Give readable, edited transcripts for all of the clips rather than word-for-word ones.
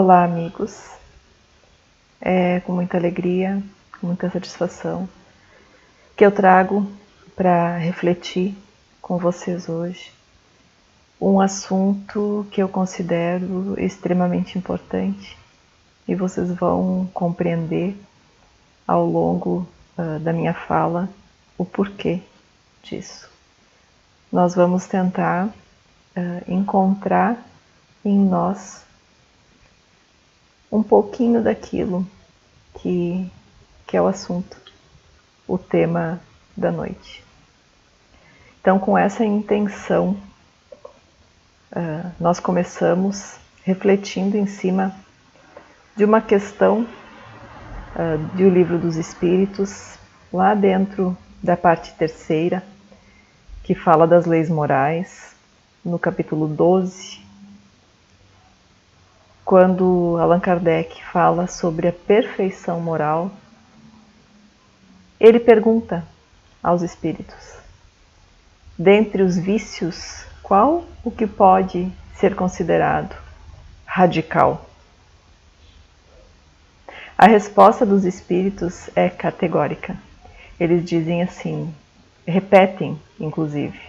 Olá, amigos. É com muita alegria, com muita satisfação que eu trago para refletir com vocês hoje um assunto que eu considero extremamente importante e vocês vão compreender ao longo da minha fala o porquê disso. Nós vamos tentar encontrar em nós um pouquinho daquilo que é o assunto, o tema da noite. Então, com essa intenção, nós começamos refletindo em cima de uma questão do Livro dos Espíritos, lá dentro da parte 3ª, que fala das leis morais, no capítulo 12, quando Allan Kardec fala sobre a perfeição moral, ele pergunta aos espíritos: dentre os vícios, qual o que pode ser considerado radical? A resposta dos espíritos é categórica. Eles dizem assim, repetem inclusive,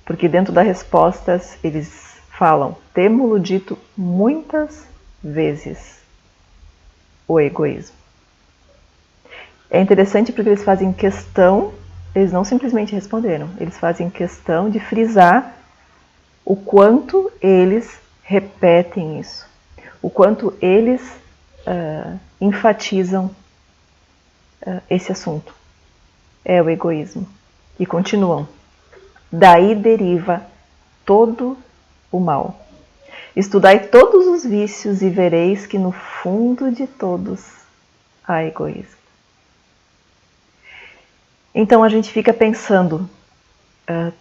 porque dentro das respostas eles falam: temo-lo dito muitas vezes, o egoísmo. É interessante porque eles fazem questão, eles não simplesmente responderam, eles fazem questão de frisar o quanto eles repetem isso, o quanto eles enfatizam esse assunto. É o egoísmo. E continuam: daí deriva todo o mal. Estudai todos os vícios e vereis que no fundo de todos há egoísmo. Então a gente fica pensando,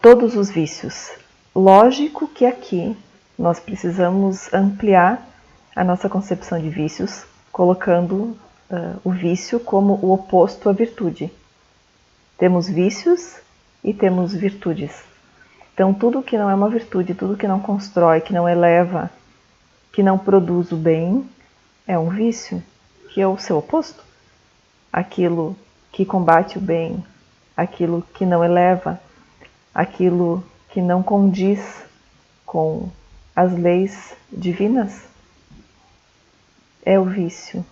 todos os vícios. Lógico que aqui nós precisamos ampliar a nossa concepção de vícios, colocando o vício como o oposto à virtude. Temos vícios e temos virtudes. Então tudo que não é uma virtude, tudo que não constrói, que não eleva, que não produz o bem, é um vício, que é o seu oposto. Aquilo que combate o bem, aquilo que não eleva, aquilo que não condiz com as leis divinas, é o vício.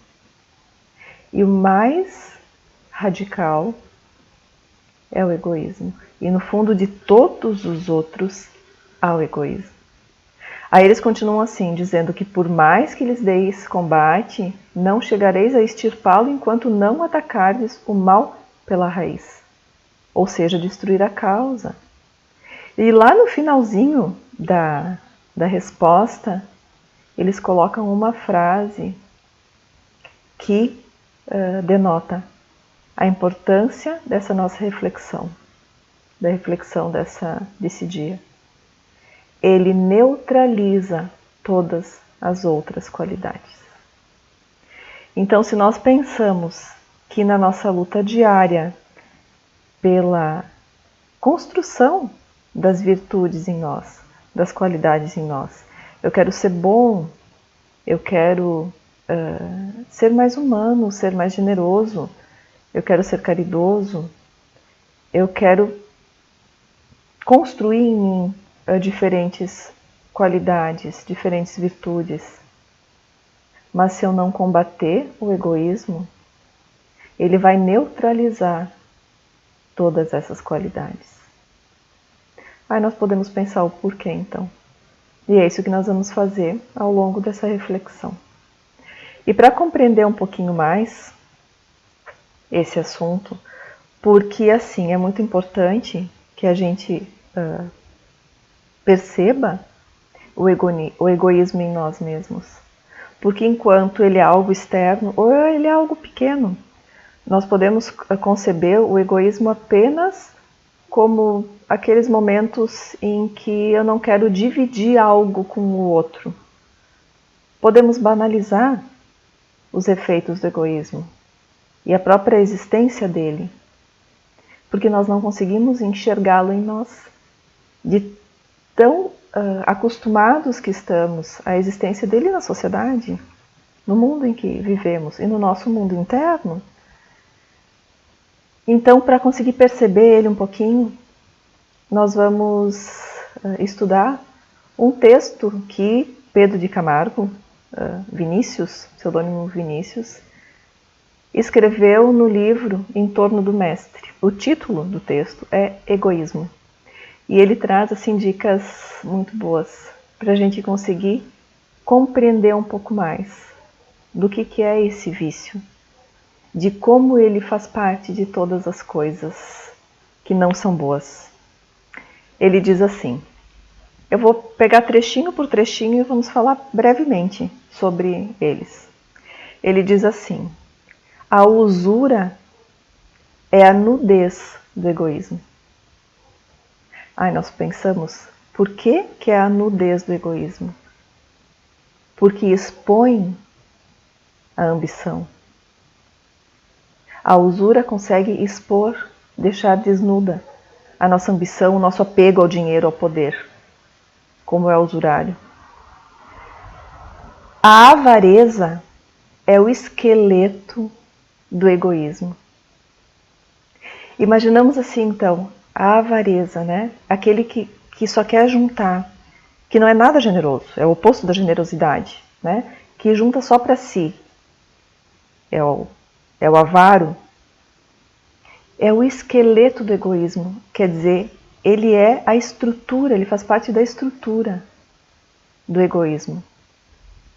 E o mais radical é o egoísmo. E no fundo de todos os outros há o egoísmo. Aí eles continuam assim, dizendo que por mais que lhes deis combate, não chegareis a extirpá-lo enquanto não atacardes o mal pela raiz. Ou seja, destruir a causa. E lá no finalzinho da resposta, eles colocam uma frase que denota a importância dessa nossa reflexão, da reflexão desse dia. Ele neutraliza todas as outras qualidades. Então, se nós pensamos que na nossa luta diária pela construção das virtudes em nós, das qualidades em nós, eu quero ser bom, eu quero ser mais humano, ser mais generoso, eu quero ser caridoso, eu quero construir em mim diferentes qualidades, diferentes virtudes. Mas se eu não combater o egoísmo, ele vai neutralizar todas essas qualidades. Aí nós podemos pensar o porquê então. E é isso que nós vamos fazer ao longo dessa reflexão. E para compreender um pouquinho mais esse assunto, porque assim é muito importante que a gente perceba o egoísmo em nós mesmos. Porque enquanto ele é algo externo ou ele é algo pequeno, nós podemos conceber o egoísmo apenas como aqueles momentos em que eu não quero dividir algo com o outro. Podemos banalizar os efeitos do egoísmo e a própria existência dele, porque nós não conseguimos enxergá-lo em nós, de tão acostumados que estamos à existência dele na sociedade. no mundo em que vivemos e no nosso mundo interno. Então, para conseguir perceber ele um pouquinho, nós vamos estudar um texto que Pedro de Camargo, Vinícius, pseudônimo Vinícius, escreveu no livro Em Torno do Mestre. O título do texto é Egoísmo. E ele traz assim, dicas muito boas para a gente conseguir compreender um pouco mais do que é esse vício, de como ele faz parte de todas as coisas que não são boas. Ele diz assim, eu vou pegar trechinho por trechinho e vamos falar brevemente sobre eles. Ele diz assim, a usura é a nudez do egoísmo. Aí nós pensamos, por que é a nudez do egoísmo? Porque expõe a ambição. A usura consegue expor, deixar desnuda a nossa ambição, o nosso apego ao dinheiro, ao poder, como é o usurário. A avareza é o esqueleto do egoísmo. Imaginamos assim, então, a avareza, né? Aquele que só quer juntar, que não é nada generoso, é o oposto da generosidade, né? Que junta só para si. É o avaro. É o esqueleto do egoísmo, quer dizer, ele é a estrutura, ele faz parte da estrutura do egoísmo,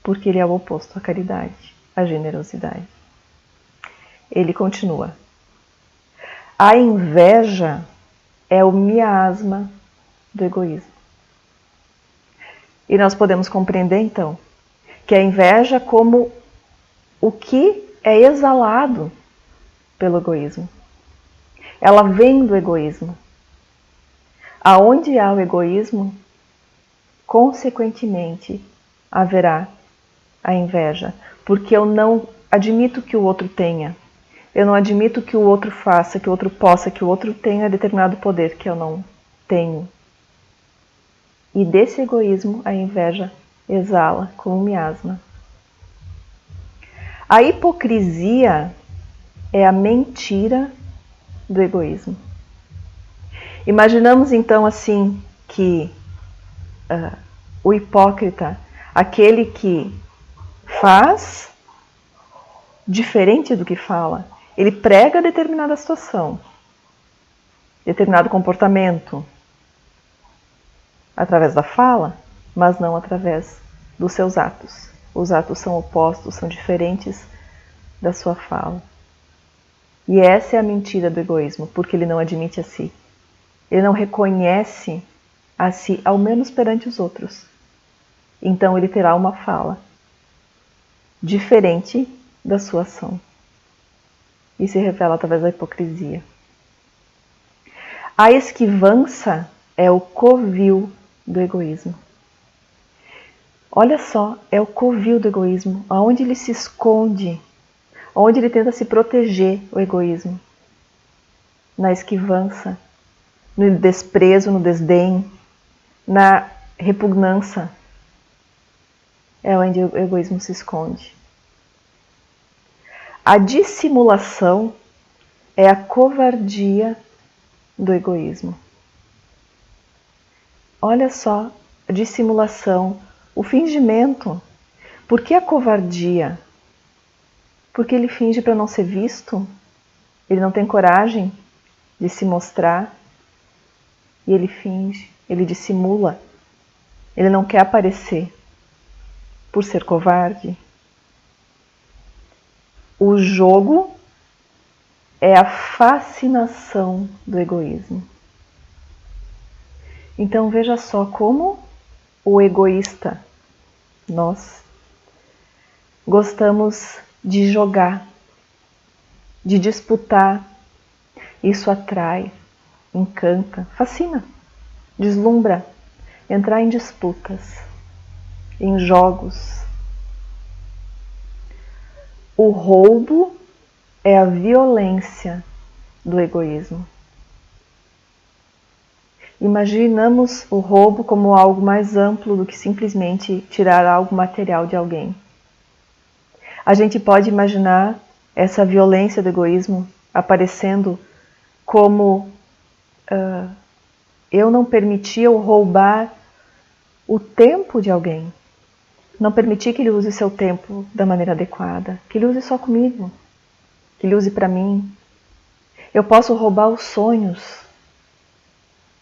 porque ele é o oposto à caridade, à generosidade. Ele continua. A inveja é o miasma do egoísmo. E nós podemos compreender, então, que a inveja como o que é exalado pelo egoísmo. Ela vem do egoísmo. Aonde há o egoísmo, consequentemente, haverá a inveja. Porque eu não admito que o outro tenha. Eu não admito que o outro faça, que o outro possa, que o outro tenha determinado poder que eu não tenho. E desse egoísmo a inveja exala como um miasma. A hipocrisia é a mentira do egoísmo. Imaginamos então assim que o hipócrita, aquele que faz diferente do que fala, ele prega determinada situação, determinado comportamento, através da fala, mas não através dos seus atos. Os atos são opostos, são diferentes da sua fala. E essa é a mentira do egoísmo, porque ele não admite a si. Ele não reconhece a si, ao menos perante os outros. Então ele terá uma fala diferente da sua ação. E se revela através da hipocrisia. A esquivança é o covil do egoísmo. Olha só, é o covil do egoísmo, aonde ele se esconde, onde ele tenta se proteger, o egoísmo. Na esquivança, no desprezo, no desdém, na repugnância, é onde o egoísmo se esconde. A dissimulação é a covardia do egoísmo. Olha só, a dissimulação, o fingimento. Por que a covardia? Porque ele finge para não ser visto, ele não tem coragem de se mostrar, e ele finge, ele dissimula, ele não quer aparecer por ser covarde. O jogo é a fascinação do egoísmo. Então veja só como o egoísta, nós, gostamos de jogar, de disputar. Isso atrai, encanta, fascina, deslumbra. Entrar em disputas, em jogos. O roubo é a violência do egoísmo. Imaginamos o roubo como algo mais amplo do que simplesmente tirar algo material de alguém. A gente pode imaginar essa violência do egoísmo aparecendo como eu não permitir ou roubar o tempo de alguém. Não permitir que ele use seu tempo da maneira adequada. Que ele use só comigo. Que ele use para mim. Eu posso roubar os sonhos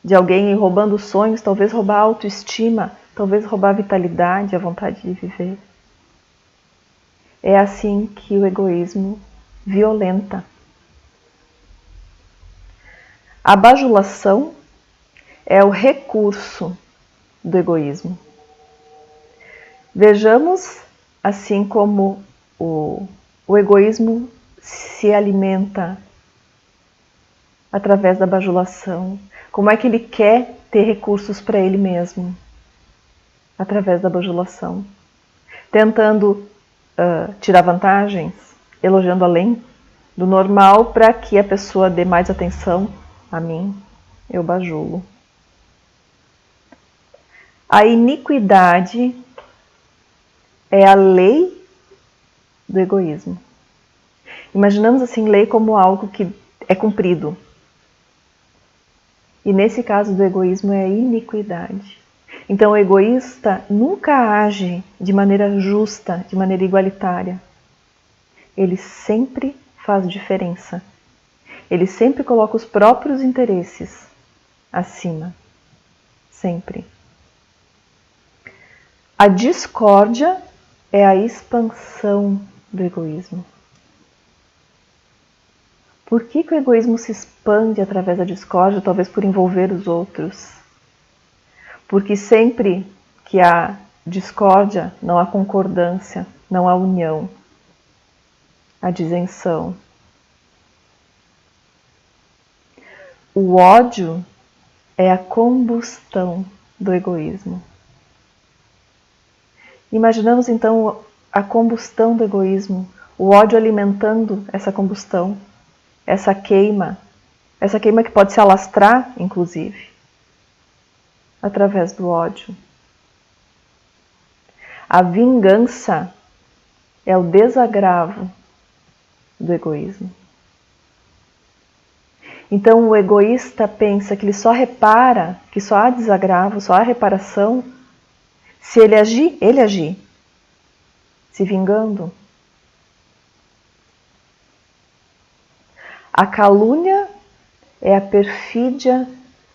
de alguém, e roubando os sonhos, talvez roubar a autoestima, talvez roubar a vitalidade, a vontade de viver. É assim que o egoísmo violenta. A bajulação é o recurso do egoísmo. Vejamos assim como o egoísmo se alimenta através da bajulação. Como é que ele quer ter recursos para ele mesmo? Através da bajulação. Tentando tirar vantagens, elogiando além do normal para que a pessoa dê mais atenção a mim. Eu bajulo. A iniquidade é a lei do egoísmo. Imaginamos assim lei como algo que é cumprido. E nesse caso do egoísmo é a iniquidade. Então o egoísta nunca age de maneira justa, de maneira igualitária. Ele sempre faz diferença. Ele sempre coloca os próprios interesses acima. Sempre. A discórdia é a expansão do egoísmo. Por que o egoísmo se expande através da discórdia, talvez por envolver os outros? Porque sempre que há discórdia, não há concordância, não há união, há disenção. O ódio é a combustão do egoísmo. Imaginamos então a combustão do egoísmo, o ódio alimentando essa combustão, essa queima que pode se alastrar, inclusive, através do ódio. A vingança é o desagravo do egoísmo. Então o egoísta pensa que ele só repara, que só há desagravo, só há reparação, se ele agir, se vingando. A calúnia é a perfídia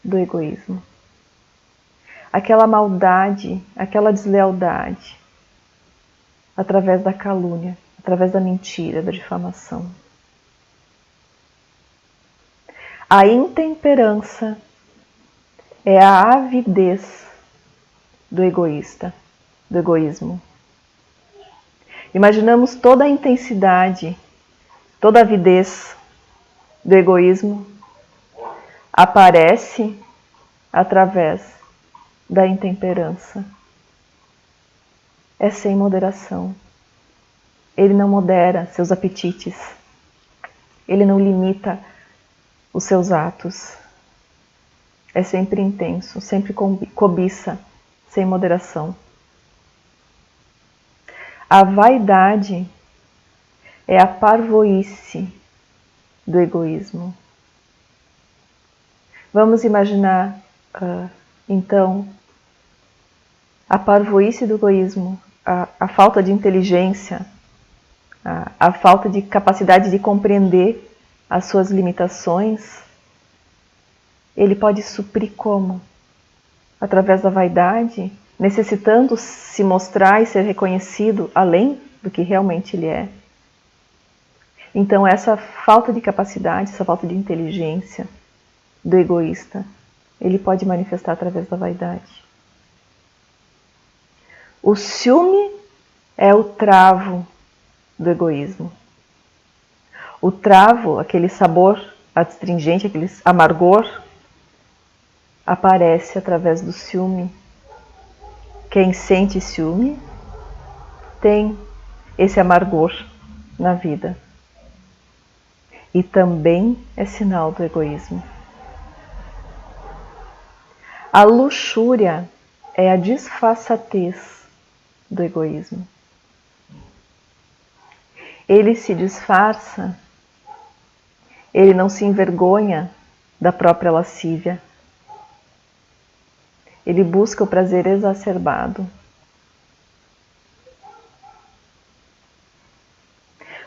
do egoísmo. Aquela maldade, aquela deslealdade, através da calúnia, através da mentira, da difamação. A intemperança é a avidez do egoísta, do egoísmo. Imaginamos toda a intensidade, toda a avidez do egoísmo aparece através da intemperança. É sem moderação. Ele não modera seus apetites. Ele não limita os seus atos. É sempre intenso, sempre cobiça, sem moderação. A vaidade é a parvoíce do egoísmo. Vamos imaginar, então, a parvoíce do egoísmo, a falta de inteligência, a falta de capacidade de compreender as suas limitações. Ele pode suprir como? Através da vaidade, necessitando se mostrar e ser reconhecido além do que realmente ele é. Então essa falta de capacidade, essa falta de inteligência do egoísta, ele pode manifestar através da vaidade. O ciúme é o travo do egoísmo. O travo, aquele sabor astringente, aquele amargor, aparece através do ciúme. Quem sente ciúme tem esse amargor na vida. E também é sinal do egoísmo. A luxúria é a disfarçatez do egoísmo. Ele se disfarça, ele não se envergonha da própria lascívia. Ele busca o prazer exacerbado.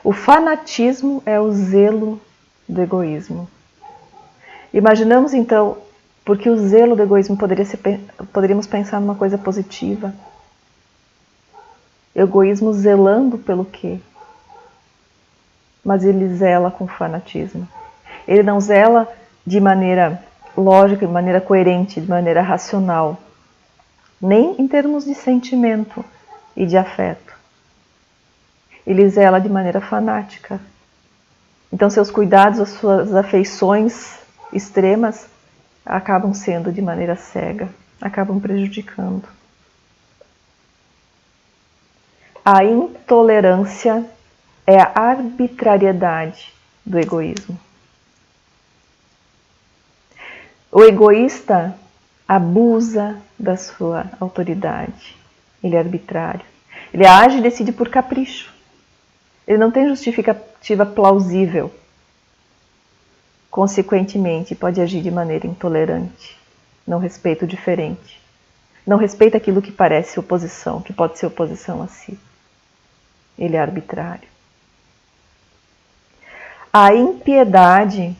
O fanatismo é o zelo do egoísmo. Imaginamos então, porque o zelo do egoísmo poderíamos pensar numa coisa positiva. Egoísmo zelando pelo quê? Mas ele zela com fanatismo. Ele não zela de maneira lógica, de maneira coerente, de maneira racional, nem em termos de sentimento e de afeto. Ele zela de maneira fanática. Então seus cuidados, as suas afeições extremas acabam sendo de maneira cega, acabam prejudicando. A intolerância é a arbitrariedade do egoísmo. O egoísta abusa da sua autoridade. Ele é arbitrário. Ele age e decide por capricho. Ele não tem justificativa plausível. Consequentemente, pode agir de maneira intolerante. Não respeita o diferente. Não respeita aquilo que parece oposição, que pode ser oposição a si. Ele é arbitrário. A impiedade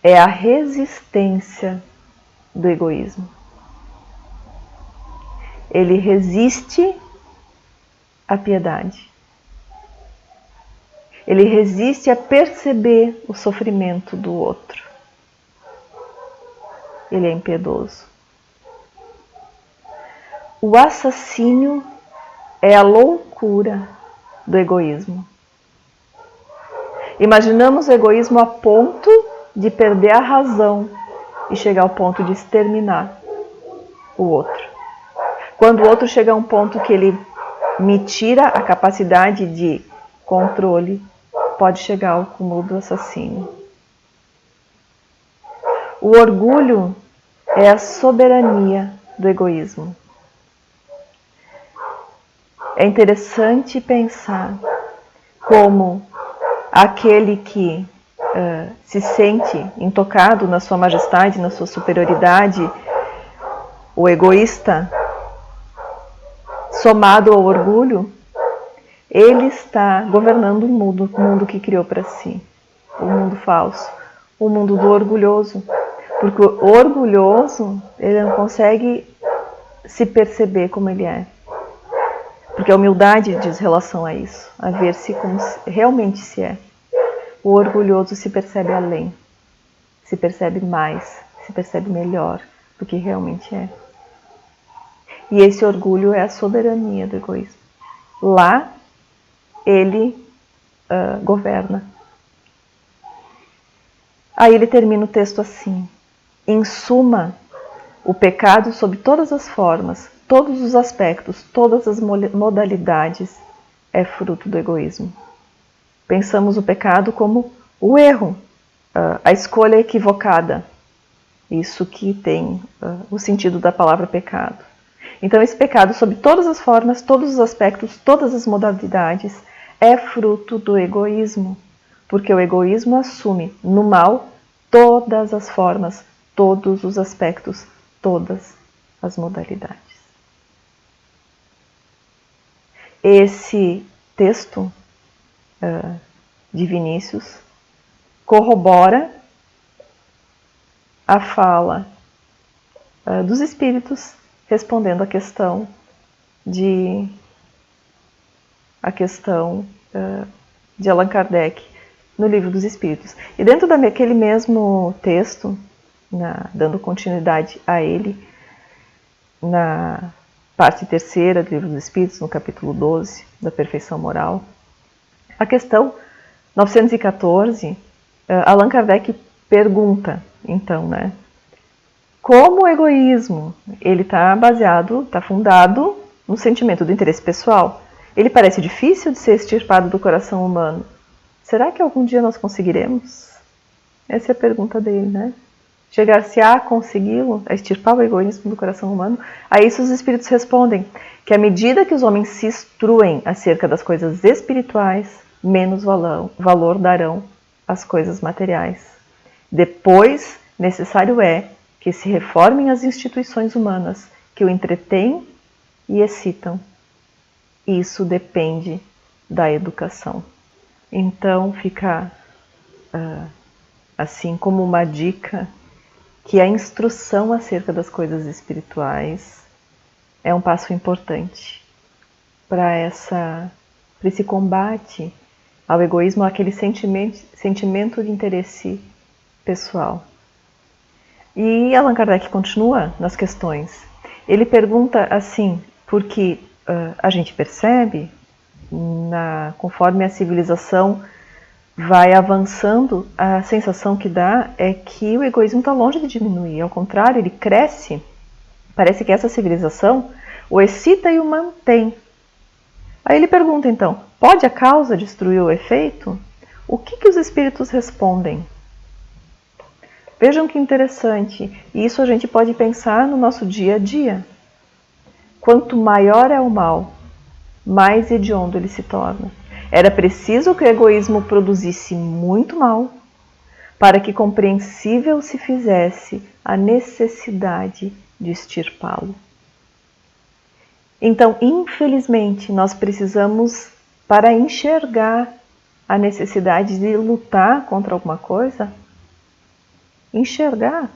é a resistência do egoísmo. Ele resiste à piedade. Ele resiste a perceber o sofrimento do outro. Ele é impiedoso. O assassínio é a loucura do egoísmo. Imaginamos o egoísmo a ponto de perder a razão e chegar ao ponto de exterminar o outro. Quando o outro chega a um ponto que ele me tira a capacidade de controle, pode chegar ao cúmulo do assassínio. O orgulho é a soberania do egoísmo. É interessante pensar como aquele que se sente intocado na sua majestade, na sua superioridade, o egoísta, somado ao orgulho, ele está governando o mundo que criou para si, o mundo falso, o mundo do orgulhoso. Porque o orgulhoso, ele não consegue se perceber como ele é. Porque a humildade diz relação a isso, a ver-se como realmente se é. O orgulhoso se percebe além, se percebe mais, se percebe melhor do que realmente é. E esse orgulho é a soberania do egoísmo. Lá, ele governa. Aí ele termina o texto assim: em suma, o pecado sob todas as formas, todos os aspectos, todas as modalidades é fruto do egoísmo. Pensamos o pecado como o erro, a escolha equivocada. Isso que tem o sentido da palavra pecado. Então esse pecado sob todas as formas, todos os aspectos, todas as modalidades é fruto do egoísmo. Porque o egoísmo assume no mal todas as formas, todos os aspectos, todas as modalidades. Esse texto de Vinícius corrobora a fala dos espíritos respondendo a questão de Allan Kardec no Livro dos Espíritos. E dentro daquele mesmo texto, dando continuidade a ele, na parte 3ª do Livro dos Espíritos, no capítulo 12, da perfeição moral, a questão 914, Allan Kardec pergunta, então, como o egoísmo, ele está fundado no sentimento do interesse pessoal. Ele parece difícil de ser extirpado do coração humano. Será que algum dia nós conseguiremos? Essa é a pergunta dele, chegar-se a consegui-lo, a extirpar o egoísmo do coração humano, a isso os espíritos respondem que à medida que os homens se instruem acerca das coisas espirituais, menos valor darão às coisas materiais. Depois, necessário é que se reformem as instituições humanas que o entretêm e excitam. Isso depende da educação. Então, fica assim como uma dica que a instrução acerca das coisas espirituais é um passo importante para esse combate ao egoísmo, aquele sentimento de interesse pessoal. E Allan Kardec continua nas questões. Ele pergunta assim, porque a gente percebe, conforme a civilização vai avançando, a sensação que dá é que o egoísmo está longe de diminuir, ao contrário, ele cresce. Parece que essa civilização o excita e o mantém. Aí ele pergunta então, pode a causa destruir o efeito? O que os espíritos respondem? Vejam que interessante, e isso a gente pode pensar no nosso dia a dia. Quanto maior é o mal, mais hediondo ele se torna. Era preciso que o egoísmo produzisse muito mal para que compreensível se fizesse a necessidade de extirpá-lo. Então, infelizmente, nós precisamos, para enxergar a necessidade de lutar contra alguma coisa, enxergar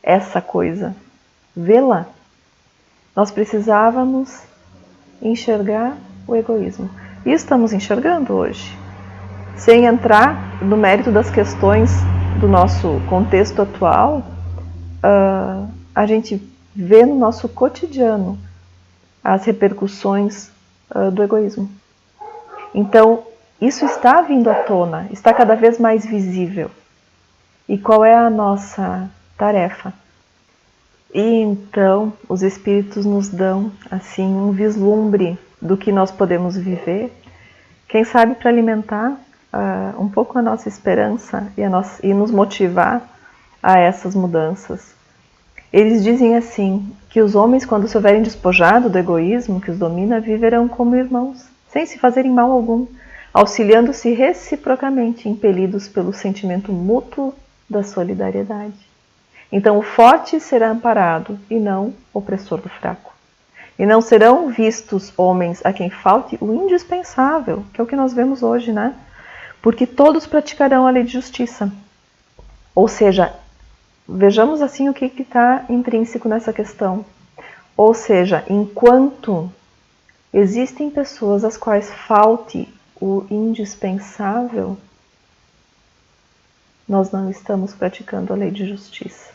essa coisa, vê-la. Nós precisávamos enxergar o egoísmo. E estamos enxergando hoje. Sem entrar no mérito das questões do nosso contexto atual, a gente vê no nosso cotidiano as repercussões do egoísmo. Então, isso está vindo à tona, está cada vez mais visível. E qual é a nossa tarefa? E então, os espíritos nos dão assim um vislumbre do que nós podemos viver, quem sabe para alimentar um pouco a nossa esperança e nos motivar a essas mudanças. Eles dizem assim, que os homens, quando se houverem despojado do egoísmo que os domina, viverão como irmãos, sem se fazerem mal algum, auxiliando-se reciprocamente, impelidos pelo sentimento mútuo da solidariedade. Então o forte será amparado e não o opressor do fraco. E não serão vistos homens a quem falte o indispensável, que é o que nós vemos hoje, né? Porque todos praticarão a lei de justiça. Ou seja, vejamos assim o que está intrínseco nessa questão. Ou seja, enquanto existem pessoas às quais falte o indispensável, nós não estamos praticando a lei de justiça.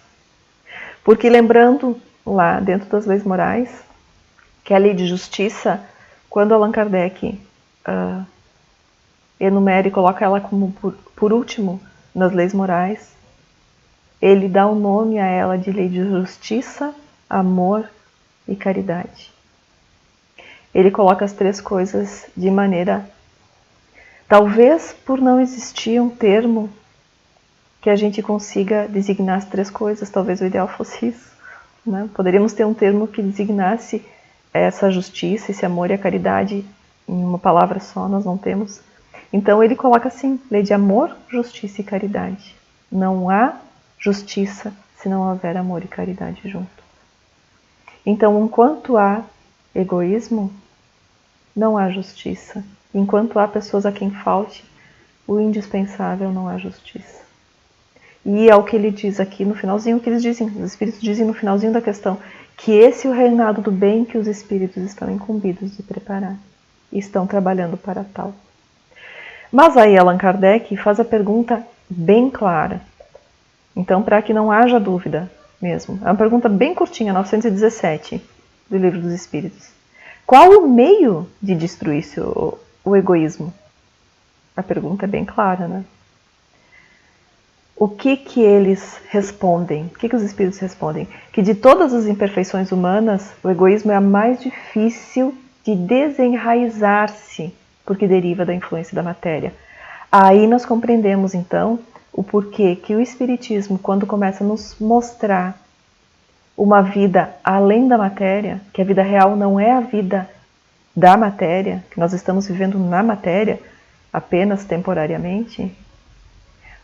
Porque lembrando lá dentro das leis morais, que a lei de justiça, quando Allan Kardec enumera e coloca ela como por último nas leis morais, ele dá o nome a ela de lei de justiça, amor e caridade. Ele coloca as três coisas de maneira... Talvez por não existir um termo que a gente consiga designar as três coisas, talvez o ideal fosse isso, né? Poderíamos ter um termo que designasse essa justiça, esse amor e a caridade em uma palavra só, nós não temos. Então ele coloca assim, lei de amor, justiça e caridade. Não há justiça se não houver amor e caridade junto. Então, enquanto há egoísmo, não há justiça. Enquanto há pessoas a quem falte o indispensável, não há justiça. E é o que ele diz aqui no finalzinho, que eles dizem, os espíritos dizem no finalzinho da questão, que esse é o reinado do bem que os espíritos estão incumbidos de preparar e estão trabalhando para tal. Mas aí Allan Kardec faz a pergunta bem clara. Então, para que não haja dúvida mesmo, é uma pergunta bem curtinha, 917, do Livro dos Espíritos. Qual o meio de destruir-se o egoísmo? A pergunta é bem clara, né? O que eles respondem? O que os espíritos respondem? Que de todas as imperfeições humanas, o egoísmo é a mais difícil de desenraizar-se, porque deriva da influência da matéria. Aí nós compreendemos, então, o porquê que o Espiritismo, quando começa a nos mostrar uma vida além da matéria, que a vida real não é a vida da matéria, que nós estamos vivendo na matéria, apenas temporariamente,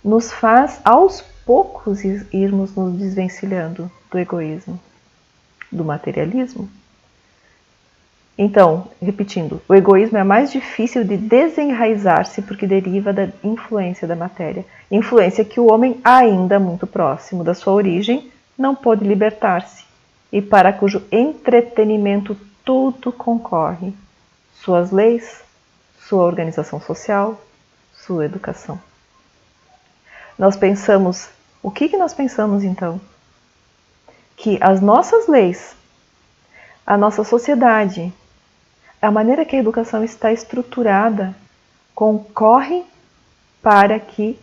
nos faz aos poucos irmos nos desvencilhando do egoísmo, do materialismo. Então, repetindo, o egoísmo é mais difícil de desenraizar-se porque deriva da influência da matéria. Influência que o homem, ainda muito próximo da sua origem, não pôde libertar-se e para cujo entretenimento tudo concorre. Suas leis, sua organização social, sua educação. Nós pensamos, o que nós pensamos então? Que as nossas leis, a nossa sociedade, a maneira que a educação está estruturada concorre para que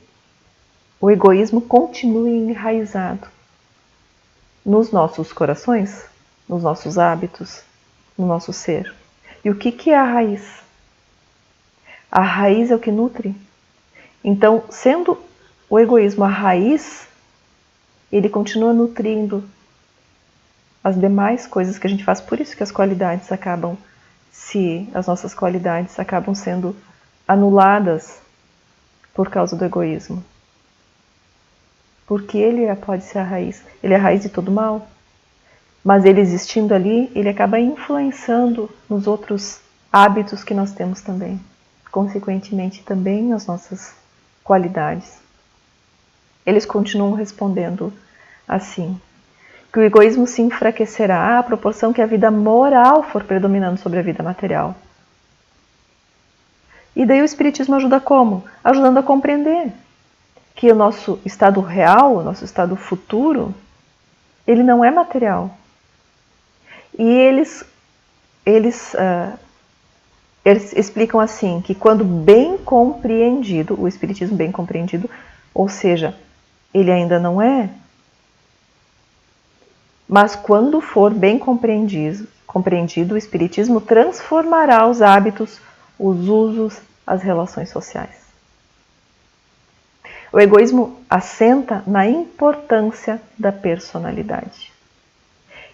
o egoísmo continue enraizado nos nossos corações, nos nossos hábitos, no nosso ser. E o que é a raiz? A raiz é o que nutre. Então, sendo o egoísmo a raiz, ele continua nutrindo as demais coisas que a gente faz. Por isso que as nossas qualidades acabam sendo anuladas por causa do egoísmo. Porque ele pode ser a raiz. Ele é a raiz de todo mal. Mas ele existindo ali, ele acaba influenciando nos outros hábitos que nós temos também. Consequentemente, também as nossas qualidades. Eles continuam respondendo assim: que o egoísmo se enfraquecerá à proporção que a vida moral for predominando sobre a vida material. E daí o Espiritismo ajuda como? Ajudando a compreender que o nosso estado real, o nosso estado futuro, ele não é material. E eles explicam assim, que quando bem compreendido, o Espiritismo bem compreendido, ou seja, ele ainda não é, mas quando for bem compreendido, o Espiritismo transformará os hábitos, os usos, as relações sociais. O egoísmo assenta na importância da personalidade.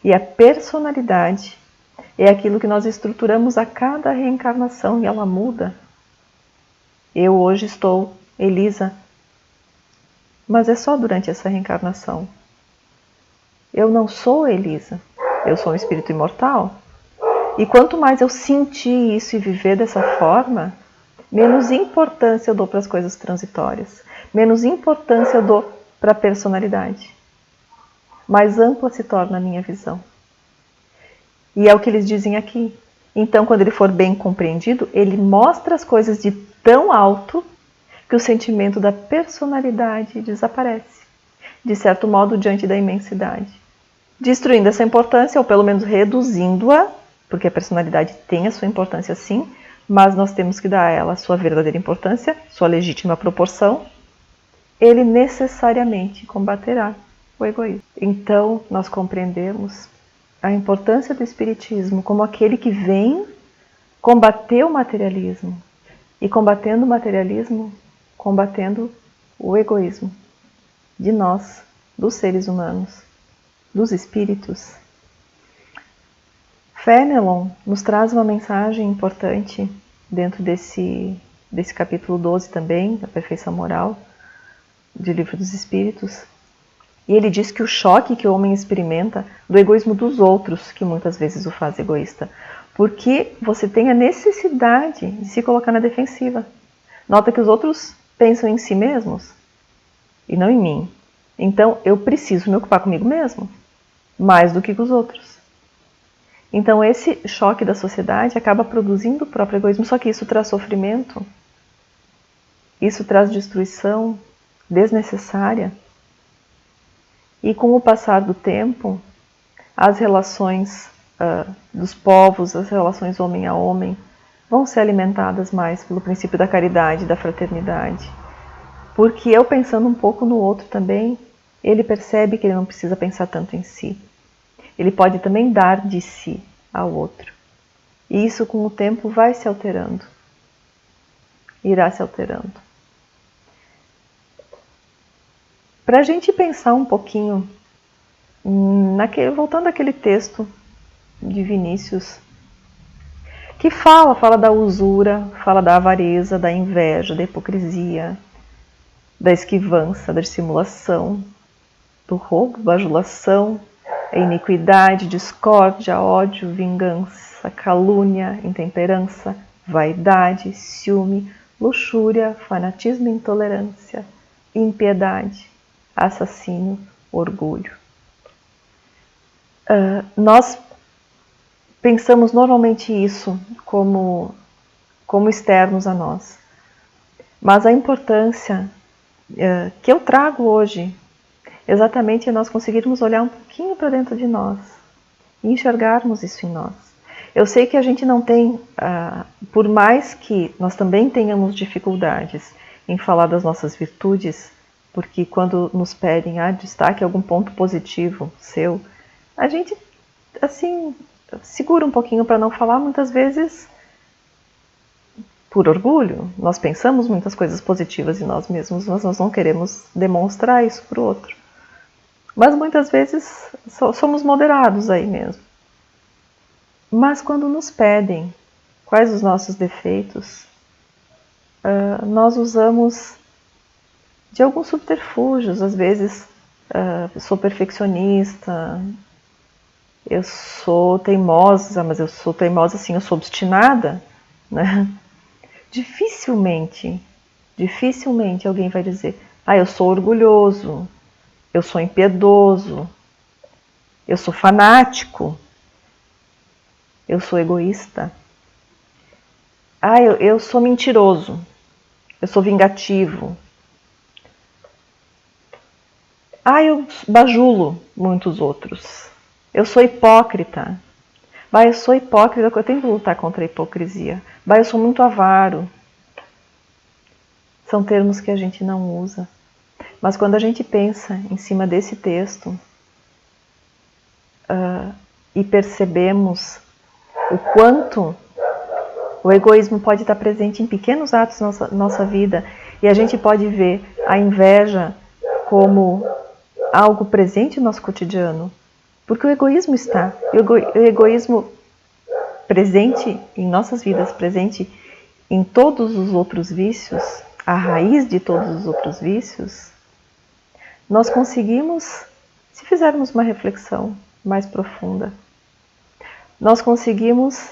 E a personalidade é aquilo que nós estruturamos a cada reencarnação e ela muda. Eu hoje estou Elisa, mas é só durante essa reencarnação. Eu não sou Elisa, eu sou um espírito imortal. E quanto mais eu sentir isso e viver dessa forma, menos importância eu dou para as coisas transitórias, menos importância eu dou para a personalidade. Mais ampla se torna a minha visão. E é o que eles dizem aqui. Então, quando ele for bem compreendido, ele mostra as coisas de tão alto que o sentimento da personalidade desaparece, de certo modo, diante da imensidade. Destruindo essa importância, ou pelo menos reduzindo-a, porque a personalidade tem a sua importância sim, mas nós temos que dar a ela a sua verdadeira importância, sua legítima proporção, ele necessariamente combaterá o egoísmo. Então, nós compreendemos a importância do Espiritismo como aquele que vem combater o materialismo. E combatendo o materialismo, combatendo o egoísmo de nós, dos seres humanos, dos espíritos. Fénelon nos traz uma mensagem importante dentro desse capítulo 12 também, da perfeição moral, do Livro dos Espíritos. E ele diz que o choque que o homem experimenta do egoísmo dos outros, que muitas vezes o faz egoísta, porque você tem a necessidade de se colocar na defensiva. Nota que os outros pensam em si mesmos e não em mim. Então eu preciso me ocupar comigo mesmo, mais do que com os outros. Então esse choque da sociedade acaba produzindo o próprio egoísmo, só que isso traz sofrimento, isso traz destruição desnecessária. E com o passar do tempo, as relações dos povos, as relações homem a homem, vão ser alimentadas mais pelo princípio da caridade, da fraternidade. Porque eu pensando um pouco no outro também, ele percebe que ele não precisa pensar tanto em si. Ele pode também dar de si ao outro. E isso com o tempo vai se alterando. Irá se alterando. para a gente pensar um pouquinho, voltando àquele texto de Vinícius, que fala da usura, fala da avareza, da inveja, da hipocrisia, da esquivança, da dissimulação, do roubo, bajulação, a iniquidade, discórdia, ódio, vingança, calúnia, intemperança, vaidade, ciúme, luxúria, fanatismo e intolerância, impiedade, assassínio, orgulho. Nós pensamos normalmente isso como externos a nós. Mas a importância que eu trago hoje, exatamente é nós conseguirmos olhar um pouquinho para dentro de nós e enxergarmos isso em nós. Eu sei que a gente não tem, por mais que nós também tenhamos dificuldades em falar das nossas virtudes, porque quando nos pedem, destaque algum ponto positivo seu, a gente, assim, segura um pouquinho para não falar, muitas vezes por orgulho. Nós pensamos muitas coisas positivas em nós mesmos, mas nós não queremos demonstrar isso para o outro. Mas muitas vezes somos moderados aí mesmo. Mas quando nos pedem quais os nossos defeitos, nós usamos de alguns subterfúgios. Às vezes, eu sou perfeccionista, eu sou teimosa, mas eu sou teimosa assim, eu sou obstinada, né? Dificilmente alguém vai dizer, eu sou orgulhoso, eu sou impiedoso, eu sou fanático, eu sou egoísta. Eu sou mentiroso, eu sou vingativo. Eu bajulo muitos outros. Eu sou hipócrita. Eu sou hipócrita, eu tenho que lutar contra a hipocrisia. Eu sou muito avaro. São termos que a gente não usa. Mas quando a gente pensa em cima desse texto e percebemos o quanto o egoísmo pode estar presente em pequenos atos na nossa vida, e a gente pode ver a inveja como algo presente no nosso cotidiano, porque o egoísmo está, o egoísmo presente em nossas vidas, presente em todos os outros vícios, a raiz de todos os outros vícios, nós conseguimos, se fizermos uma reflexão mais profunda, nós conseguimos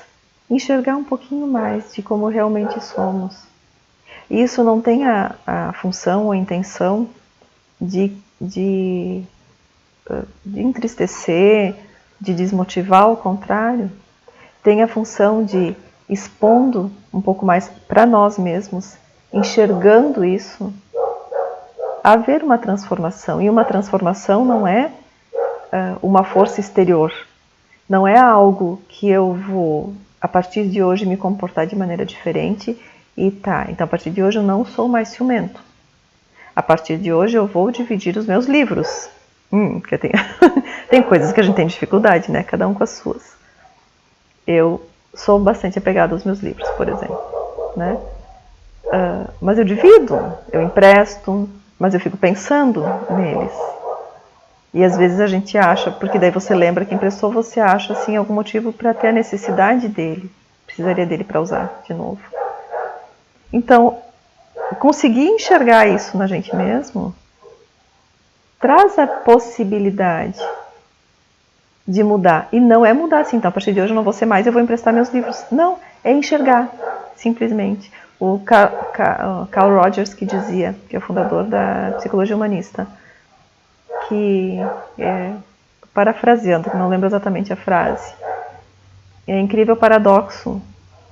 enxergar um pouquinho mais de como realmente somos. E isso não tem a função ou a intenção de entristecer, de desmotivar, ao contrário. Tem a função de, expondo um pouco mais para nós mesmos, enxergando isso, haver uma transformação. E uma transformação não é uma força exterior. Não é algo que eu vou, a partir de hoje, me comportar de maneira diferente e então a partir de hoje eu não sou mais ciumento. A partir de hoje eu vou dividir os meus livros. Porque tem coisas que a gente tem dificuldade, né? Cada um com as suas. Eu sou bastante apegada aos meus livros, por exemplo, né? Mas eu divido, eu empresto, mas eu fico pensando neles. E às vezes a gente acha, porque daí você lembra que emprestou, você acha assim algum motivo para ter a necessidade dele, precisaria dele para usar de novo. Então, conseguir enxergar isso na gente mesmo traz a possibilidade de mudar. E não é mudar assim, então a partir de hoje eu não vou ser mais, eu vou emprestar meus livros. Não, é enxergar, simplesmente. O Carl Rogers, que dizia, que é o fundador da psicologia humanista, que, parafraseando, não lembro exatamente a frase, é incrível paradoxo.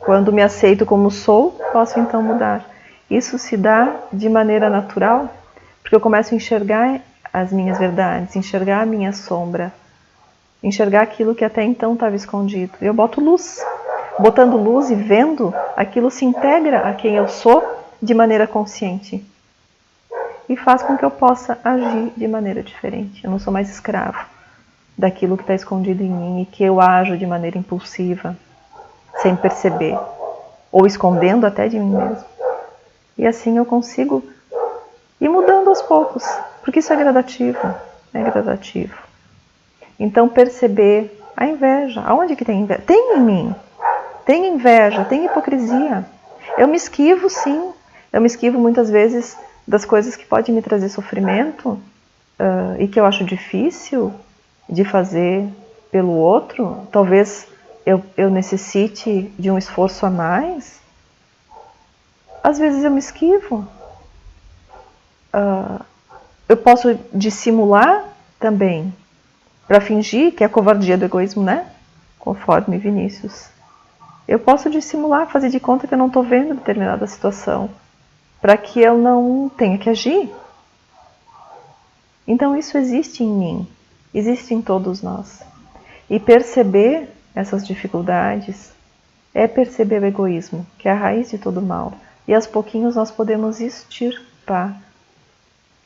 Quando me aceito como sou, posso então mudar. Isso se dá de maneira natural, porque eu começo a enxergar as minhas verdades, enxergar a minha sombra, enxergar aquilo que até então estava escondido. Eu boto luz. Botando luz e vendo, aquilo se integra a quem eu sou de maneira consciente. E faz com que eu possa agir de maneira diferente. Eu não sou mais escravo daquilo que está escondido em mim e que eu ajo de maneira impulsiva, sem perceber, ou escondendo até de mim mesmo. E assim eu consigo E mudando aos poucos, porque isso é gradativo, é gradativo. Então perceber a inveja, aonde que tem inveja? Tem em mim, tem inveja, tem hipocrisia. Eu me esquivo sim, eu me esquivo muitas vezes das coisas que podem me trazer sofrimento e que eu acho difícil de fazer pelo outro. Talvez eu necessite de um esforço a mais. Às vezes eu me esquivo. Eu posso dissimular também, para fingir que é a covardia do egoísmo, né? Conforme Vinícius. Eu posso dissimular, fazer de conta que eu não estou vendo determinada situação, para que eu não tenha que agir. Então isso existe em mim, existe em todos nós. E perceber essas dificuldades é perceber o egoísmo, que é a raiz de todo mal. E aos pouquinhos nós podemos extirpar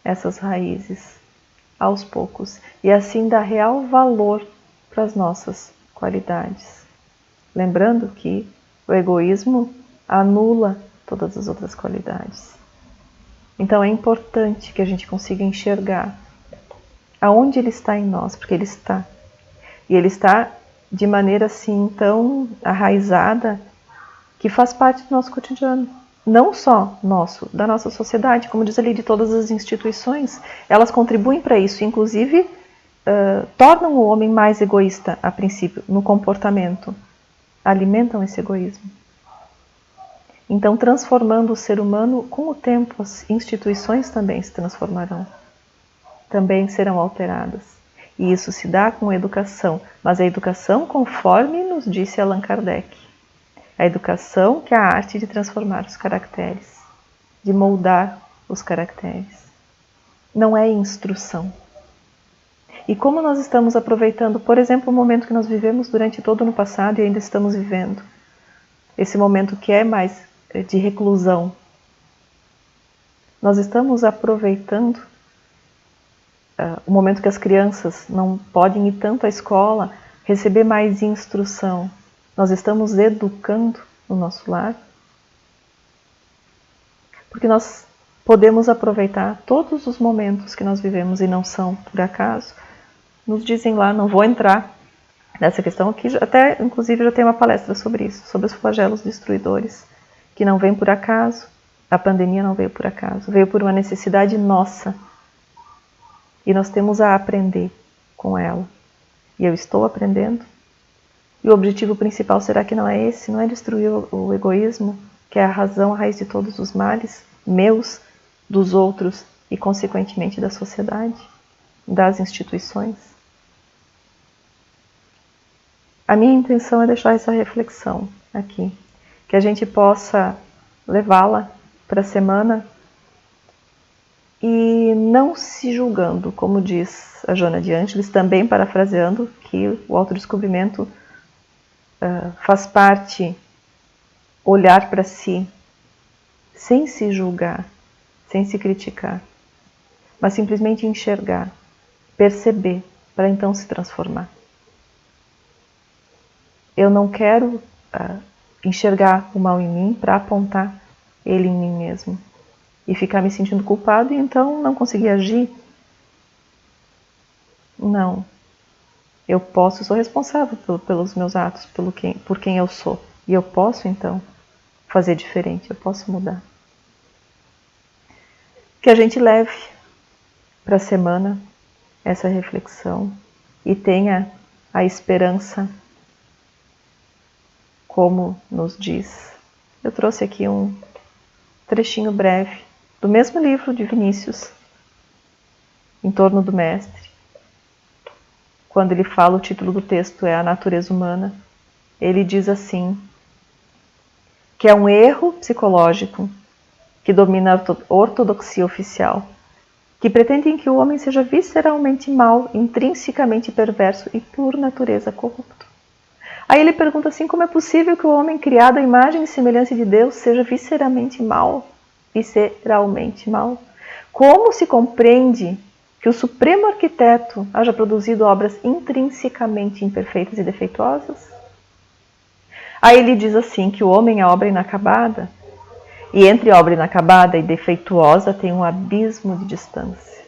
essas raízes, aos poucos, e assim dar real valor para as nossas qualidades. Lembrando que o egoísmo anula todas as outras qualidades. Então é importante que a gente consiga enxergar aonde ele está em nós, porque ele está. E ele está de maneira assim tão arraizada que faz parte do nosso cotidiano. Não só nosso, da nossa sociedade, como diz ali, de todas as instituições. Elas contribuem para isso, inclusive tornam o homem mais egoísta, a princípio, no comportamento. Alimentam esse egoísmo. Então, transformando o ser humano, com o tempo, as instituições também se transformarão. Também serão alteradas. E isso se dá com a educação, mas a educação conforme nos disse Allan Kardec. A educação que é a arte de transformar os caracteres, de moldar os caracteres. Não é instrução. E como nós estamos aproveitando, por exemplo, o momento que nós vivemos durante todo o ano passado e ainda estamos vivendo, esse momento que é mais de reclusão, nós estamos aproveitando o momento que as crianças não podem ir tanto à escola, receber mais instrução. Nós estamos educando no nosso lar, porque nós podemos aproveitar todos os momentos que nós vivemos e não são por acaso. Nos dizem lá, não vou entrar nessa questão aqui, até inclusive já tem uma palestra sobre isso, sobre os flagelos destruidores, que não vem por acaso. A pandemia não veio por acaso, veio por uma necessidade nossa. E nós temos a aprender com ela. E eu estou aprendendo. E o objetivo principal será que não é esse? Não é destruir o egoísmo, que é a razão, a raiz de todos os males, meus, dos outros e, consequentemente, da sociedade, das instituições. A minha intenção é deixar essa reflexão aqui, que a gente possa levá-la para a semana e não se julgando, como diz a Joana de Ângeles, também parafraseando que o autodescobrimento faz parte olhar para si sem se julgar, sem se criticar, mas simplesmente enxergar, perceber, para então se transformar. Eu não quero enxergar o mal em mim para apontar ele em mim mesmo e ficar me sentindo culpado e então não conseguir agir. Não. Eu posso, sou responsável pelos meus atos, por quem eu sou. E eu posso então fazer diferente, eu posso mudar. Que a gente leve para a semana essa reflexão e tenha a esperança, como nos diz. Eu trouxe aqui um trechinho breve do mesmo livro de Vinícius, Em Torno do Mestre. Quando ele fala, o título do texto é A Natureza Humana, ele diz assim, que é um erro psicológico que domina a ortodoxia oficial, que pretendem que o homem seja visceralmente mau, intrinsecamente perverso e por natureza corrupto. Aí ele pergunta assim, como é possível que o homem criado à imagem e semelhança de Deus seja visceralmente mau? Visceralmente mau? Como se compreende que o Supremo Arquiteto haja produzido obras intrinsecamente imperfeitas e defeituosas? Aí ele diz assim, que o homem é a obra inacabada, E entre obra inacabada e defeituosa tem um abismo de distância.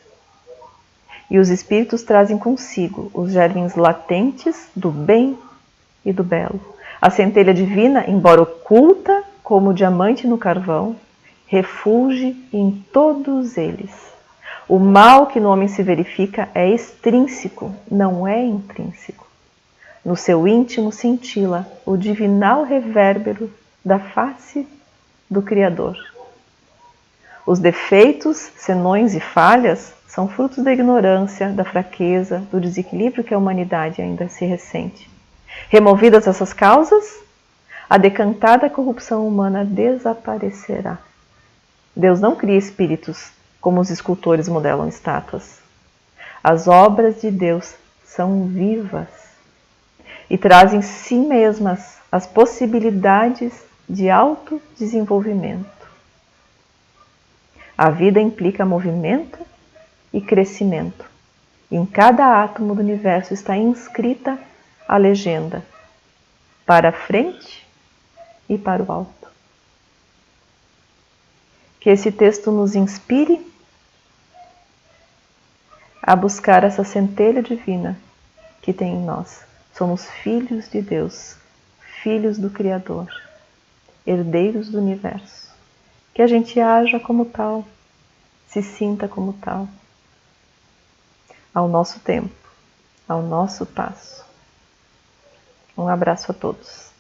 E os espíritos trazem consigo os germes latentes do bem e do belo. A centelha divina, embora oculta como o diamante no carvão, refulge em todos eles. O mal que no homem se verifica é extrínseco, não é intrínseco. No seu íntimo cintila o divinal revérbero da face do Criador. Os defeitos, senões e falhas são frutos da ignorância, da fraqueza, do desequilíbrio que a humanidade ainda se ressente. Removidas essas causas, a decantada corrupção humana desaparecerá. Deus não cria espíritos como os escultores modelam estátuas. As obras de Deus são vivas e trazem em si mesmas as possibilidades de autodesenvolvimento. A vida implica movimento e crescimento. Em cada átomo do universo está inscrita a legenda: para a frente e para o alto. Que esse texto nos inspire a buscar essa centelha divina que tem em nós. Somos filhos de Deus, filhos do Criador, herdeiros do universo. Que a gente haja como tal, se sinta como tal, ao nosso tempo, ao nosso passo. Um abraço a todos.